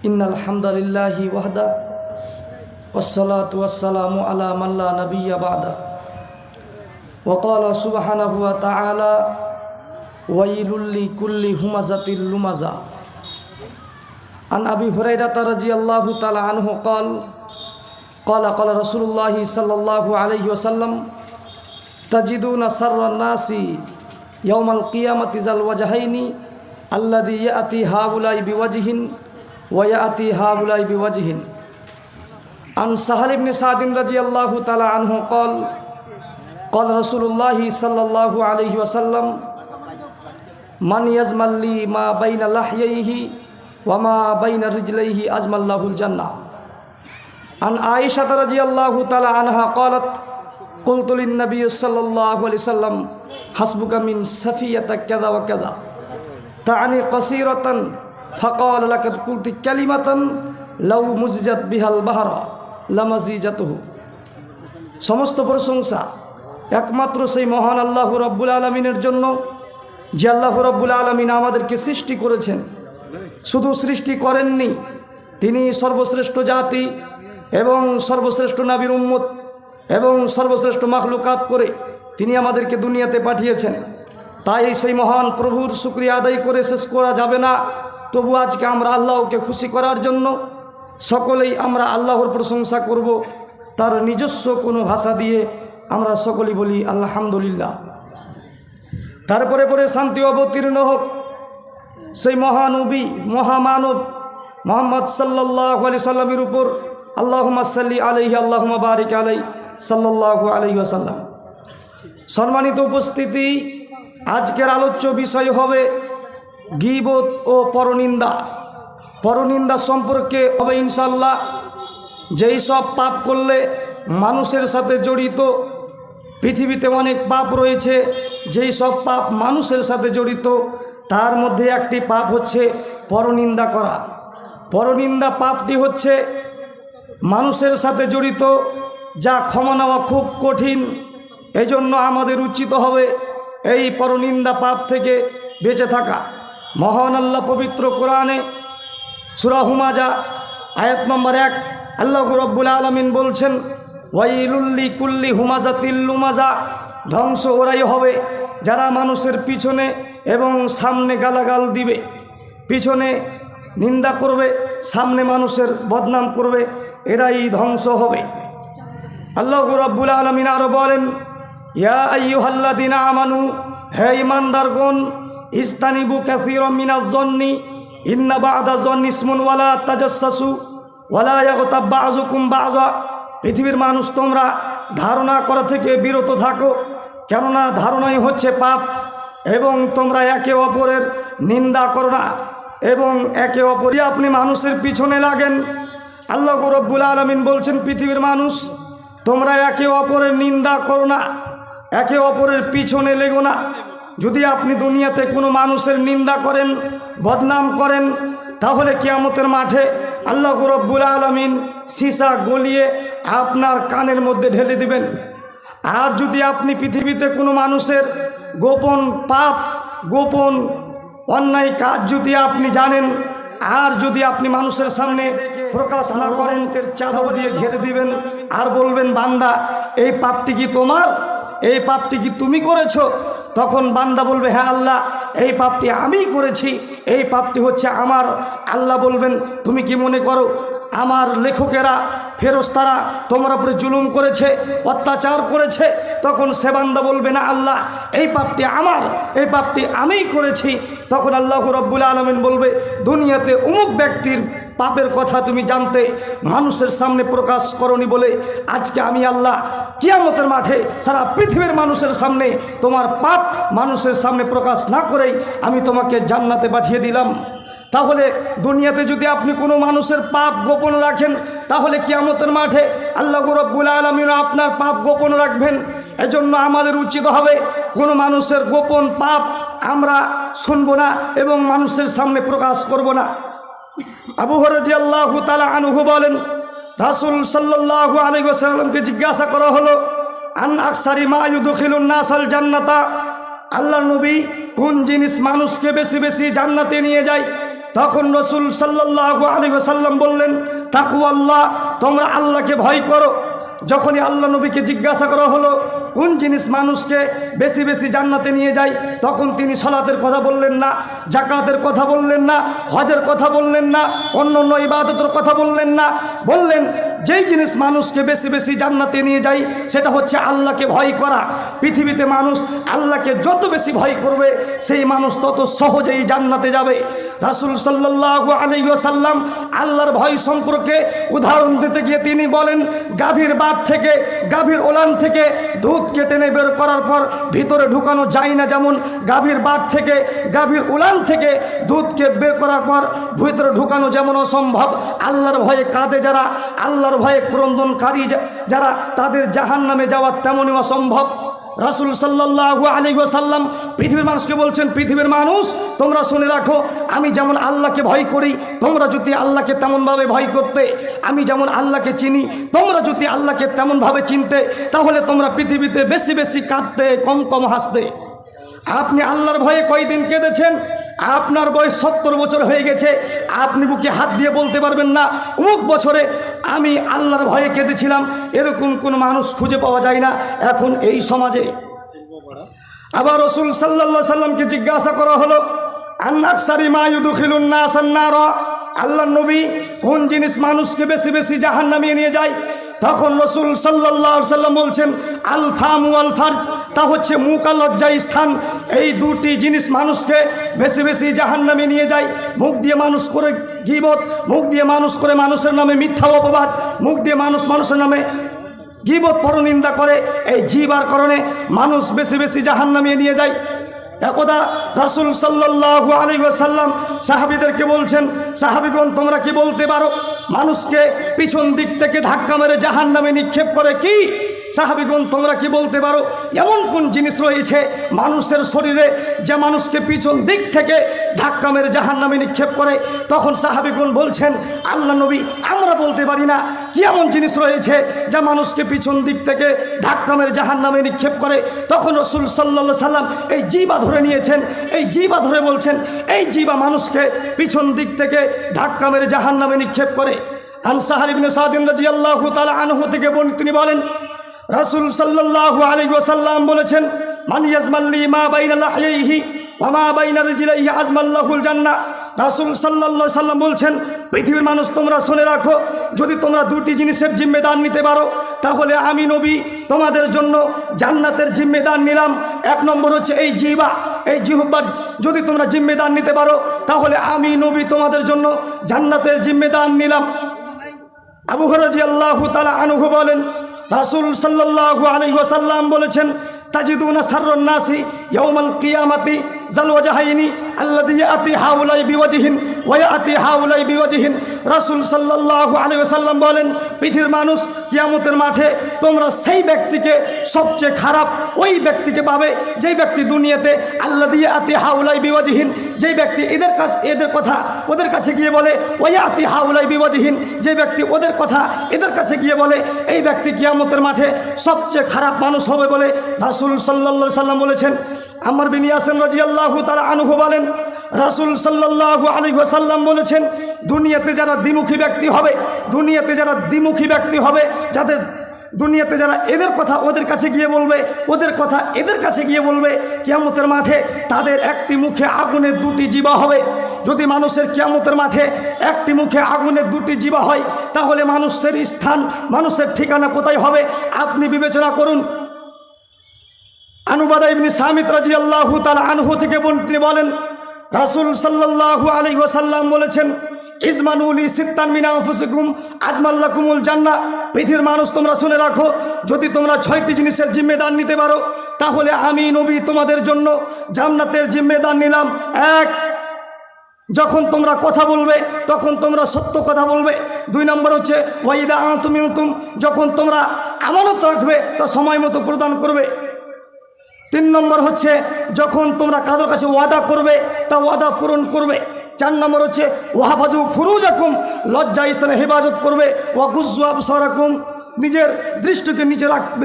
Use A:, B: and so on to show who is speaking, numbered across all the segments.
A: ইন্নাল হামদালিল্লাহি ওয়াহদা ওয়াসসালাতু ওয়াসসালামু আলা মান লা নাবিয়্যা বা'দা ওয়া ক্বালা সুবহানাহু ওয়া তাআলা ওয়াইলুল লিকুল্লি হুমাযাতিল লুমাযা আন আবি হুরায়রা রাদিয়াল্লাহু তাআলা আনহু ক্বালা রাসূলুল্লাহি সাল্লাল্লাহু আলাইহি ওয়াসাল্লাম তাজিদুনা সাররান নাসি ইয়াউমাল কিয়ামাতি যাল ওয়াজহাইনি আল্লাযী ইয়াতি হাউলাই বিওয়াজহিন ওয়া ইয়াতি হাউলাই বিওয়াজহিন আন সাহাল ইবনে সাদিন রাদিয়াল্লাহু তাআলা আনহু ক্বালা রাসূলুল্লাহি সাল্লাল্লাহু আলাইহি ওয়াসাল্লাম মান ইয়াজমাল্লি মা বাইনা লাহইহি ওয়া মা বাইনা রিজলাইহি আজমাল্লাহুল জান্নাহ আন আয়েশা রাদিয়াল্লাহু তাআলা আনহা ক্বালাত কুলতু লিন নবী সাল্লাল্লাহু আলাইহি ওয়াসাল্লাম হাসবুকা মিন সাফিয়াতা কাযা ওয়া কাযা তা'নি কাসীরাতান ফাকালা লাকাদ কুলতি কালিমাতান লাউ মুজিজাত বিহাল বাহরা লামাজিজাতুহু। সমস্ত প্রশংসা একমাত্র সেই মহান আল্লাহ রাব্বুল আলামিনের জন্য, যে আল্লাহ রাব্বুল আলামিন আমাদেরকে সৃষ্টি করেছেন। শুধু সৃষ্টি করেননি, তিনি সর্বশ্রেষ্ঠ জাতি এবং সর্বশ্রেষ্ঠ নবীর উম্মত এবং সর্বশ্রেষ্ঠ মাখলুকাত করে তিনি আমাদেরকে দুনিয়াতে পাঠিয়েছেন। তাই সেই মহান প্রভুর শুকরিয়া আদায় করে শেষ করা যাবে না। তবু আজকে আমরা আল্লাহকে খুশি করার জন্য সকলেই আমরা আল্লাহর প্রশংসা করব, তার নিজস্ব কোনো ভাষা দিয়ে আমরা সকলেই বলি আলহামদুলিল্লাহ। তারপরে পরে শান্তি অবতীর্ণ হোক সেই মহানবী মহামানব মুহাম্মদ সাল্লাল্লাহু আলাইহি সাল্লামের উপর। আল্লাহুম্মা সাল্লি আলাইহি আল্লাহুম্মা বারিক আলাইহি সাল্লাল্লাহু আলাইহি ওয়াসাল্লাম। সম্মানিত উপস্থিতি, আজকের আলোচ্য বিষয় হবে গীবত ও পরনিন্দা। পরনিন্দা সম্পর্কে হবে ইনশাআল্লাহ। যেই সব পাপ করলে মানুষের সাথে জড়িত, পৃথিবীতে অনেক পাপ রয়েছে, যেই সব পাপ মানুষের সাথে জড়িত, তার মধ্যে একটি পাপ হচ্ছে পরনিন্দা করা। পরনিন্দা পাপটি হচ্ছে মানুষের সাথে জড়িত, যা ক্ষমা নেওয়া খুব কঠিন। এজন্য আমাদের উচিত হবে এই পরনিন্দা পাপ থেকে বেঁচে থাকা। মহান আল্লাহ পবিত্র কোরআনে সূরা হুমাযা আয়াত নম্বর 1 আল্লাহ রাব্বুল আলামিন বলছেন, ওয়াইলুল লিকুল্লি হুমাযাতিল লুমাযা। ধ্বংস ওরাই হবে যারা মানুষের পিছনে এবং সামনে গালাগাল দিবে। পিছনে নিন্দা করবে, সামনে মানুষের বদনাম করবে, এরাই ধ্বংস হবে। আল্লাহ রাব্বুল আলামিন আরো বলেন, ইয়া আইয়ুহাল্লাযীনা আমানু, হে ঈমানদারগণ, ইসতানিবু কাসীরাম মিনাজ যন্নি ইন্না বা'দা যন্নি ইসমুন ওয়ালা তাজাসসু ওয়ালা ইয়াগতাব বা'যুকুম বা'যা। পৃথিবীর মানুষ, তোমরা ধারণা করা থেকে বিরত থাকো, কেননা ধারণাই হচ্ছে পাপ। এবং তোমরা একে অপরের নিন্দা করো না এবং একে অপরে আপনি মানুষের পিছনে লাগেন। আল্লাহ রাব্বুল আলামিন বলছেন, পৃথিবীর মানুষ, তোমরা একে অপরের নিন্দা করো না, একে অপরের পিছনে লেগো না। যদি আপনি দুনিয়াতে কোনো মানুষের নিন্দা করেন, বদনাম করেন, তাহলে কিয়ামতের মাঠে আল্লাহ রাব্বুল আলামিন সীসা গলিয়ে আপনার কানের মধ্যে ঢেলে দিবেন। আর যদি আপনি পৃথিবীতে কোনো মানুষের গোপন পাপ, গোপন অন্যায় কাজ যদি আপনি জানেন, আর যদি আপনি মানুষের সামনে প্রকাশ না করেন, তের চাদর দিয়ে ঘিরে দিবেন আর বলবেন, বান্দা, এই পাপটি কি তোমার? এই পাপটি কি তুমি করেছো? তখন বান্দা বলবে, হ্যাঁ আল্লাহ, এই পাপটি আমিই করেছি, এই পাপটি হচ্ছে আমার। আল্লাহ বলবেন, তুমি কি মনে করো আমার লেখকেরা, ফেরেশতারা তোমার উপরে জুলুম করেছে, অত্যাচার করেছে? তখন সে বান্দা বলবে, না আল্লাহ, এই পাপটি আমার, এই পাপটি আমিই করেছি। তখন আল্লাহ রাব্বুল আলামিন বলবে, দুনিয়াতে অমুক ব্যক্তির পাপের কথা তুমি জানতে, মানুষের সামনে প্রকাশ করনি বলে আজকে আমি আল্লাহ কিয়ামতের মাঠে সারা পৃথিবীর মানুষের সামনে তোমার পাপ মানুষের সামনে প্রকাশ না করেই আমি তোমাকে জান্নাতে পাঠিয়ে দিলাম। তাহলে দুনিয়াতে যদি আপনি কোনো মানুষের পাপ গোপন রাখেন, তাহলে কিয়ামতের মাঠে আল্লাহ রাব্বুল আলামিন আপনার পাপ গোপন রাখবেন। এজন্য আমাদের উচিত হবে কোনো মানুষের গোপন পাপ আমরা শুনব না এবং মানুষের সামনে প্রকাশ করব না। আবু হুরায়রা রাদিয়াল্লাহু তাআলা আনহু বলেন, রাসূল সাল্লাল্লাহু আলাইহি ওয়াসাল্লামকে জিজ্ঞাসা করা হলো, আন আকসারি মা ইউদখিলুন নাসাল জান্নাতা, আল্লাহর নবী কোন জিনিস মানুষকে বেশি বেশি জান্নাতে নিয়ে যায়? তখন রাসূল সাল্লাল্লাহু আলাইহি ওয়াসাল্লাম বললেন, তাকওয়াল্লাহ, তোমরা আল্লাহকে ভয় করো। যখনই আল্লাহ নবীকে জিজ্ঞাসা করা হলো কোন জিনিস মানুষকে বেশি বেশি জান্নাতে নিয়ে যায়, তখন তিনি সালাতের কথা বললেন না, জাকাতের কথা বললেন না, হজের কথা বললেন না, অন্য অন্য ইবাদতের কথা বললেন না। বললেন যেই জিনিস মানুষকে বেশি বেশি জান্নাতে নিয়ে যায় সেটা হচ্ছে আল্লাহকে ভয় করা। পৃথিবীতে মানুষ আল্লাহকে যত বেশি ভয় করবে সেই মানুষ তত সহজেই জান্নাতে যাবে। রাসূল সাল্লাল্লাহু আলাইহি ওয়াসাল্লাম আল্লাহর ভয় সম্পর্কে উদাহরণ দিতে গিয়ে তিনি বলেন, গাভীর বাট থেকে, গাভীর ওলান থেকে দুধকে টেনে বের করার পর ভিতরে ঢুকানো যায় না, যেমন গাভীর বাট থেকে, গাভীর উলান থেকে দুধকে বের করার পর ভিতরে ঢুকানো যেমন অসম্ভব, আল্লাহর ভয়ে কাঁদে যারা, আল্লাহর ভয়ে ক্রন্দনকারী যারা, তাদের জাহান্নামে যাওয়া তেমনই অসম্ভব। রাসূল সাল্লাল্লাহু আলাইহি ওয়াসাল্লাম পৃথিবীর মানুষকে বলছেন, পৃথিবীর মানুষ তোমরা শুনে রাখো, আমি যেমন আল্লাহকে ভয় করি, তোমরা যদি আল্লাহকে তেমনভাবে ভয় করতে, আমি যেমন আল্লাহকে চিনি, তোমরা যদি আল্লাহকে তেমনভাবে চিনতে, তাহলে তোমরা পৃথিবীতে বেশি বেশি কাঁদতে, কম কম হাসতে। আপনি আল্লাহর ভয়ে কয়দিন কেঁদেছেন? আপনার বয়স 70 বছর হয়ে গেছে, আপনি বুকে হাত দিয়ে বলতে পারবেন না অমুক বছরে আমি আল্লাহর ভয়ে কেঁদেছিলাম। এরকম কোনো মানুষ খুঁজে পাওয়া যায় না এখন এই সমাজে। আবার রাসূল সাল্লাল্লাহু আলাইহি সাল্লামকে জিজ্ঞাসা করা হলো, আন আকসারি মা ইউদখিলুন নাস আন-নার, আল্লাহর নবী কোন জিনিস মানুষকে বেশি বেশি জাহান্নামে নিয়ে যায়? তখন রাসূল সাল্লাল্লাহু আলাইহি সাল্লাম বলছেন, আল ফাম ওয়াল ফারজ, তা হচ্ছে মুখ আর লজ্জার স্থান। এই দুটি জিনিস মানুষকে বেশি বেশি জাহান্নামে নিয়ে যায়। মুখ দিয়ে মানুষ করে গীবত, মুখ দিয়ে মানুষ করে মানুষের নামে মিথ্যা অপবাদ, মুখ দিয়ে মানুষ মানুষের নামে গীবত পরনিন্দা করে। এই জিহ্বার কারণে মানুষ বেশি বেশি জাহান্নামে নিয়ে যায়। একদা রাসূল সাল্লাল্লাহু আলাইহি ওয়াসাল্লাম সাহাবীদেরকে বলছেন, সাহাবীগণ তোমরা কি বলতে পারো মানুষকে পিছন দিক থেকে ধাক্কা মেরে জাহান্নামে নিক্ষেপ করে কি? সাহাবীগণ তোমরা কি বলতে পারো এমন কোন জিনিস রয়েছে মানুষের শরীরে যে মানুষকে পিছন দিক থেকে ধাক্কা মেরে জাহান্নামে নিক্ষেপ করে? তখন সাহাবীগণ বলছেন, আল্লাহ নবী আমরা বলতে পারি না কি এমন জিনিস রয়েছে যা মানুষকে পিছন দিক থেকে ধাক্কা মেরে জাহান্নামে নিক্ষেপ করে। তখন রাসূল সাল্লাল্লাহু আলাইহি সাল্লাম এই জিহ্বা ধরে নিয়েছেন, এই জিহ্বা ধরে বলছেন, এই জিহ্বা মানুষকে পিছন দিক থেকে ধাক্কা মেরে জাহান্নামে নিক্ষেপ করে। আন সাহাল ইবনে সাদ রাদিয়াল্লাহু তাআলা আনহু থেকে তিনি বলেন, রাসূল সাল্লাল্লাহু আলাইহি ওয়াসাল্লাম বলেছেন, মান ইয়াজমাল্লি মা বাইনা লাহইহি ওয়া মা বাইনা রিজলাইহি আজমাল্লাহুল জান্নাহ। রাসূল সাল্লাল্লাহু আলাইহি সাল্লাম বলছেন, পৃথিবীর মানুষ তোমরা শুনে রাখো, যদি তোমরা দুটি জিনিসের জিম্মেদার নিতে পারো তাহলে আমি নবী তোমাদের জন্য জান্নাতের জিম্মেদার নিলাম। এক নম্বর হচ্ছে এই জিহ্বা, এই জিহ্বার যদি তোমরা জিম্মেদার নিতে পারো তাহলে আমি নবী তোমাদের জন্য জান্নাতের জিম্মেদার নিলাম। আবু হুরায়রা রাদিয়াল্লাহু তাআলা আনহু বলেন, রাসূল সাল্লাল্লাহু আলাইহি ওয়াসাল্লাম বলেছেন, তাজিদুনা সাররুন নাসি ইয়াউমাল কিয়ামাতি জাল ওয়াজহাইনি আল্লাযী ইয়াতি হাউলাই বিওয়াজহিন ওয়া ইয়াতি হাউলাই বিওয়াজহিন। রাসূল সাল্লাল্লাহু আলাইহি ওয়াসাল্লাম বলেন, পৃথিবীর মানুষ কিয়ামতের মাঠে তোমরা সেই ব্যক্তিকে সবচেয়ে খারাপ ওই ব্যক্তিকে পাবে যেই ব্যক্তি দুনিয়াতে আল্লাযী ইয়াতি হাউলাই বিওয়াজহিন, যেই ব্যক্তি এদের কথা ওদের কাছে গিয়ে বলে, ওয়া ইয়াতি হাউলাই বিওয়াজহিন, যে ব্যক্তি ওদের কথা এদের কাছে গিয়ে বলে, এই ব্যক্তি কিয়ামতের মাঠে সবচেয়ে খারাপ মানুষ হবে বলে রাসূল সাল্লাল্লাহু আলাইহি সাল্লাম বলেছেন। আম্মার বিন ইয়াসির রাদিয়াল্লাহু তাআলা আনহু বলেন, রাসূল সাল্লাল্লাহু আলাইহি ওয়াসাল্লাম বলেছেন, দুনিয়াতে যারা দ্বিমুখী ব্যক্তি হবে, দুনিয়াতে যারা দ্বিমুখী ব্যক্তি হবে, যাদের দুনিয়াতে যারা এদের কথা ওদের কাছে গিয়ে বলবে, ওদের কথা এদের কাছে গিয়ে বলবে, কিয়ামতের মাঠে তাদের একটি মুখে আগুনের দুটি জিহ্বা হবে। যদি মানুষের কিয়ামতের মাঠে একটি মুখে আগুনের দুটি জিহ্বা হয় তাহলে মানুষের স্থান, মানুষের ঠিকানা কোথায় হবে আপনি বিবেচনা করুন। আনুবাদা ইবনে সামিত রাদিয়াল্লাহু তাআলা আনহু থেকে তিনি বলেন, রাসূল সাল্লাল্লাহু আলাইহি ওয়াসাল্লাম বলেছেন, ইজমানুলি সিত্তান মিন আনফুসিকুম আজমাল্লাকুমুল জান্নাহ। পৃথিবীর মানুষ তোমরা শুনে রাখো, যদি তোমরা 6টি জিনিসের জিম্মেদার নিতে পারো তাহলে আমি নবী তোমাদের জন্য জান্নাতের জিম্মেদার নিলাম। 1, যখন তোমরা কথা বলবে তখন তোমরা সত্য কথা বলবে। 2 নম্বর হচ্ছে ওয়াইদা আনতুম, যখন তোমরা আমানত রাখবে তা সময় মতো প্রদান করবে। 3 নম্বর হচ্ছে যখন তোমরা কারোর কাছে ওয়াদা করবে তা ওয়াদা পূরণ করবে। 4 নম্বর হচ্ছে ওয়াহাফাজু ফুরুজাকুম, লজ্জা স্থানে হেফাজত করবে। ওয়াগুজ্জু আবসারাকুম, নিজের দৃষ্টিকে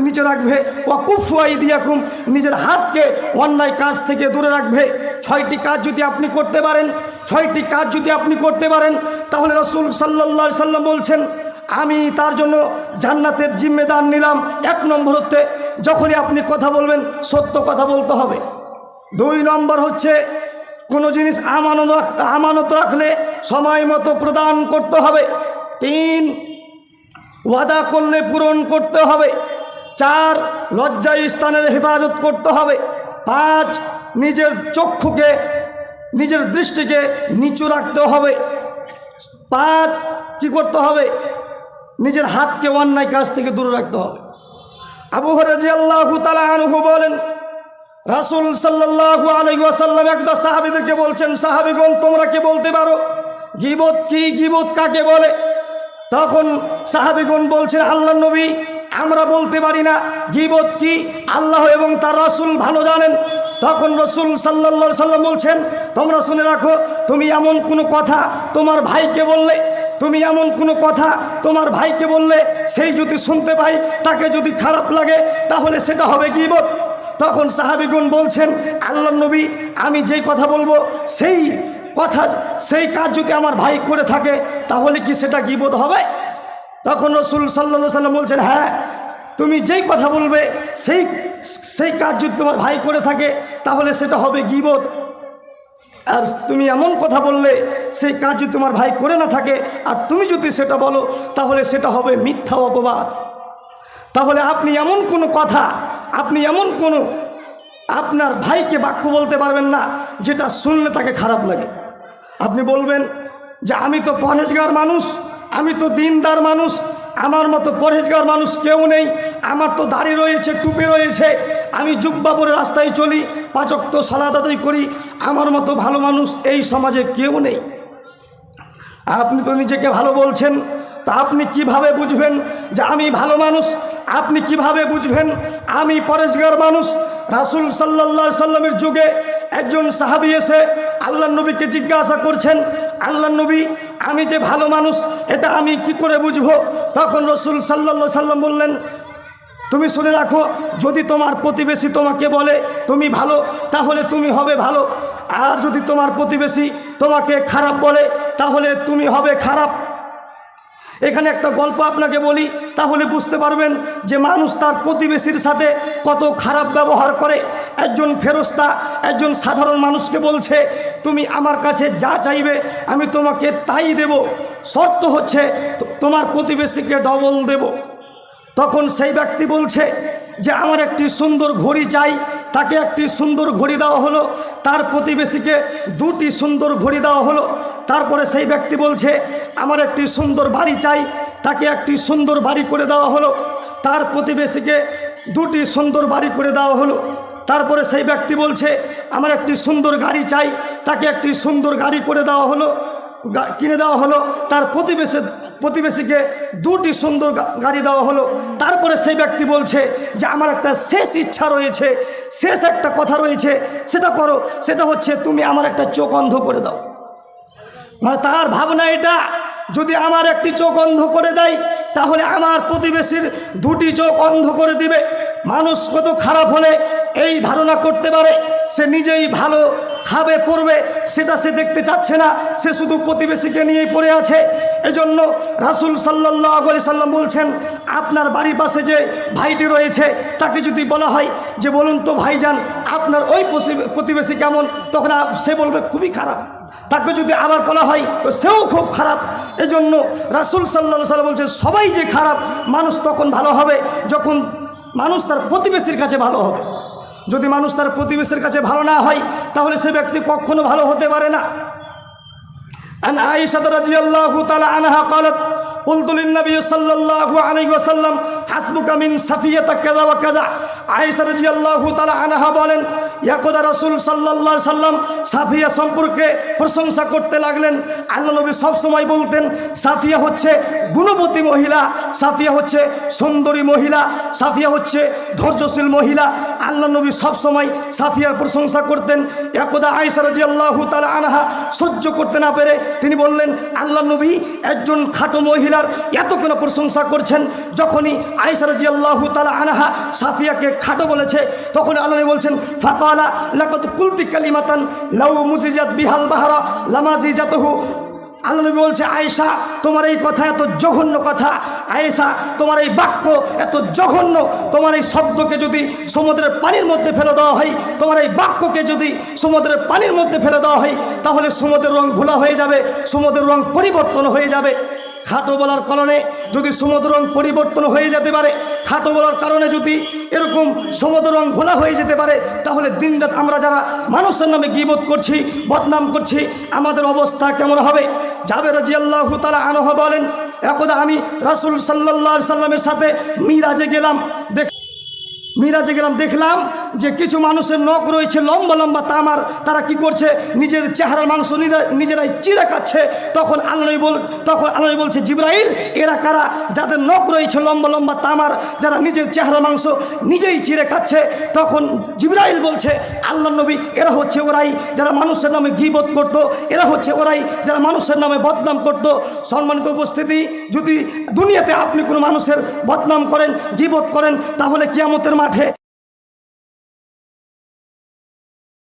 A: নিচে রাখবে, ওয়াকুফু আইদিয়াকুম, নিজের হাতকে অন্যায় কাজ থেকে দূরে রাখবে। 6টি কাজ যদি আপনি করতে পারেন, 6টি কাজ যদি আপনি করতে পারেন, তাহলে রাসূল সাল্লাল্লাহু আলাইহি সাল্লাম বলছেন আমি তার জন্য জান্নাতের জিম্মেদার নিলাম। 1 নম্বর হচ্ছে যখনই আপনি কথা বলবেন সত্য কথা বলতে হবে। 2 নম্বর হচ্ছে কোনো জিনিস আমানত রাখলে সময় মতো প্রদান করতে হবে। 3 ওয়াদা করলে পূরণ করতে হবে। 4 লজ্জায় স্থানের হেফাজত করতে হবে। 5 নিজের চক্ষুকে, নিজের দৃষ্টিকে নিচু রাখতে হবে। 5 কি করতে হবে? নিজের হাতকে অন্যায় কাজ থেকে দূরে রাখতে হবে। আবু হুরায়রা রাদিয়াল্লাহু তাআলা আনহু বলেন রাসূল সাল্লাল্লাহু আলাইহি ওয়াসাল্লাম একদা সাহাবীদেরকে বলছেন, সাহাবীগণ তোমরা কি বলতে পারো গীবত কি, গীবত কাকে বলে? তখন সাহাবীগণ বলছেন আল্লাহর নবী আমরা বলতে পারি না, গীবত কি আল্লাহ এবং তার রাসূল ভালো জানেন। তখন রাসূল সাল্লাল্লাহু আলাইহি ওয়াসাল্লাম বলছেন তোমরা শুনে রাখো, তুমি এমন কোনো কথা তোমার ভাইকে বললে, তুমি এমন কোনো কথা তোমার ভাইকে বললে সেই যদি শুনতে পাই, তাকে যদি খারাপ লাগে, তাহলে সেটা হবে গীবত। তখন সাহাবীগণ বলছেন আল্লাহর নবী আমি যেই কথা বলবো সেই কাজ যদি আমার ভাই করে থাকে তাহলে কি সেটা গীবত হবে? তখন রাসূল সাল্লাল্লাহু আলাইহি ওয়াসাল্লাম বলছেন হ্যাঁ, তুমি যেই কথা বলবে সেই কাজ যদি তোমার ভাই করে থাকে তাহলে সেটা হবে গীবত। আর তুমি এমন কথা বললে সেই কাজ যদি তোমার ভাই করে না থাকে আর তুমি যদি সেটা বলো তাহলে সেটা হবে মিথ্যা অপবাদ। তাহলে আপনি এমন কোনো কথা, আপনি এমন কোনো আপনার ভাইকে বাক্য বলতে পারবেন না যেটা শুনলে তাকে খারাপ লাগে। আপনি বলবেন যে আমি তো পরহেজগার মানুষ, আমি তো দিনদার মানুষ, আমার মতো পরহেজগার মানুষ কেউ নেই, আমার তো দাড়ি রয়েছে, টুপি রয়েছে, আমি জুব্বা পরে রাস্তায় চলি, 5 ওয়াক্ত সালাত আদায় করি, আমার মতো ভালো মানুষ এই সমাজে কেউ নেই। আপনি তো নিজেকে ভালো বলছেন, তা আপনি কিভাবে বুঝবেন যে আমি ভালো মানুষ? আপনি কিভাবে বুঝবেন আমি পরহেজগার মানুষ? রাসূল সাল্লাল্লাহু আলাইহি সাল্লামের যুগে একজন সাহাবী এসে আল্লাহর নবীকে জিজ্ঞাসা করছেন আল্লাহর নবী আমি যে ভালো মানুষ এটা আমি কি করে বুঝবো? তখন রাসূল সাল্লাল্লাহু আলাইহি সাল্লাম বললেন তুমি শুনে রাখো, যদি তোমার প্রতিবেশী তোমাকে বলে তুমি ভালো তাহলে তুমি হবে ভালো, আর যদি তোমার প্রতিবেশী তোমাকে খারাপ বলে তাহলে তুমি হবে খারাপ। এখানে একটা গল্প আপনাকে বলি, তাহলে বুঝতে পারবেন যে মানুষ তার প্রতিবেশীর সাথে কত খারাপ ব্যবহার করে। একজন ফেরেশতা একজন সাধারণ মানুষকে বলছে তুমি আমার কাছে যা চাইবে আমি তোমাকে তাই দেব, শর্ত হচ্ছে তোমার প্রতিবেশীকে ডবল দেব। তখন সেই ব্যক্তি বলছে যে আমার একটি সুন্দর ঘড়ি চাই, তাকে একটি সুন্দর ঘড়ি দেওয়া হলো, তার প্রতিবেশীকে 2টি সুন্দর ঘড়ি দেওয়া হলো। তারপরে সেই ব্যক্তি বলছে আমার একটি সুন্দর বাড়ি চাই, তাকে একটি সুন্দর বাড়ি করে দেওয়া হলো, তার প্রতিবেশীকে 2টি সুন্দর বাড়ি করে দেওয়া হলো। তারপরে সেই ব্যক্তি বলছে আমার একটি সুন্দর গাড়ি চাই, তাকে একটি সুন্দর গাড়ি করে দেওয়া হলো, কিনে দেওয়া হলো, তার প্রতিবেশীকে 2টি সুন্দর গাড়ি দেওয়া হলো। তারপরে সেই ব্যক্তি বলছে যে আমার একটা শেষ ইচ্ছা রয়েছে, শেষ একটা কথা রয়েছে, সেটা করো, সেটা হচ্ছে তুমি আমার একটা চোখ অন্ধ করে দাও। মানে তার ভাবনা এটা, যদি আমার একটি চোখ অন্ধ করে দেয় তাহলে আমার প্রতিবেশীর 2টি চোখ অন্ধ করে দিবে। মানুষ কত খারাপ হলে এই ধারণা করতে পারে, সে নিজেই ভালো খাবে পড়বে সেটা সে দেখতে চাচ্ছে না, সে শুধু প্রতিবেশীকে নিয়েই পড়ে আছে। এজন্য রাসূল সাল্লাল্লাহু আলাইহি সাল্লাম বলছেন আপনার বাড়ির পাশে যে ভাইটি রয়েছে তাকে যদি বলা হয় যে বলুন তো ভাইজান আপনার ওই প্রতিবেশী কেমন, তখন সে বলবে খুবই খারাপ। তাকে যদি আবার বলা হয় সেও খুব খারাপ। এজন্য রাসূল সাল্লাল্লাহু আলাইহি সাল্লাম বলছেন সবাই যে খারাপ, মানুষ তখন ভালো হবে যখন মানুষ তার প্রতিবেশীর কাছে ভালো হবে। যদি মানুষ তার প্রতিবেশীর কাছে ভালো না হয় তাহলে সে ব্যক্তি কখনো ভালো হতে পারে না। আন আয়েশা রাদিয়াল্লাহু তাআলা আনহা قالت قلت للنبي صلى الله عليه وسلم حسبك من صفية كذا وكذا। আয়েশা রাদিয়াল্লাহু তাআলা আনহা বলেন একদা রাসূল সাল্লাল্লাহু আলাইহি সাল্লাম সাফিয়া সম্পর্কে প্রশংসা করতে লাগলেন। আল্লাহ নবী সব সময় বলতেন সাফিয়া হচ্ছে গুণবতী মহিলা, সাফিয়া হচ্ছে সুন্দরী মহিলা, সাফিয়া হচ্ছে ধৈর্যশীল মহিলা। আল্লাহ নবী সব সময় সাফিয়ার প্রশংসা করতেন। একদা আয়েশা রাদিয়াল্লাহু তাআলা আনহা সহ্য করতে না পেরে তিনি বললেন, আল্লাহ নবী একজন খাটো মহিলার এত কেন প্রশংসা করছেন? যখনই আয়েশা রাদিয়াল্লাহু তাআলা আনহা সাফিয়াকে খাটো বলেছে, তখন আল্লাহ নবী বলছেন, ফাকালা লাকাদ কুলতি কালিমাতান লাউ মুজিজাত বিহাল বাহরা লামাজিজাতহু। আল্লাহ নবী বলছে, আয়েশা তোমার এই কথা এত জঘন্য কথা, আয়েশা তোমার এই বাক্য এত জঘন্য, তোমার এই শব্দকে যদি সমুদ্রের পানির মধ্যে ফেলে দেওয়া হয়, তোমার এই বাক্যকে যদি সমুদ্রের পানির মধ্যে ফেলে দেওয়া হয়, তাহলে সমুদ্রের রং ঘোলা হয়ে যাবে, সমুদ্রের রং পরিবর্তন হয়ে যাবে। খাটো বলার কারণে যদি সমুদ্র রং পরিবর্তন হয়ে যেতে পারে, খাটো বলার কারণে যদি এরকম সমুদ্র রং ঘোলা হয়ে যেতে পারে, তাহলে দিনরাত আমরা যারা মানুষের নামে গীবত করছি, বদনাম করছি, আমাদের অবস্থা কেমন হবে? জাবের রাদিয়াল্লাহু তাআলা আনহু বলেন, একদা আমি রাসূল সাল্লাল্লাহু আলাইহি সাল্লামের সাথে মিরাজে গেলাম, দেখলাম যে কিছু মানুষের নখ রয়েছে লম্বা লম্বা তামার, তারা কি করছে, নিজের চেহারার মাংস নিজেরাই চিড়ে খাচ্ছে। তখন আল্লাহ বলছে, জিবরাইল, এরা কারা যাদের নখ রয়েছে লম্বা লম্বা তামার, যারা নিজের চেহারার মাংস নিজেই চিড়ে খাচ্ছে? তখন জিবরাইল বলছে, আল্লাহ নবী, এরা হচ্ছে ওরাই যারা মানুষের নামে গীবত করত, এরা হচ্ছে ওরাই যারা মানুষের নামে বদনাম করত। সম্মানিত উপস্থিতি, যদি দুনিয়াতে আপনি কোনো মানুষের বদনাম করেন, গীবত করেন, তাহলে কিয়ামতের মাঠে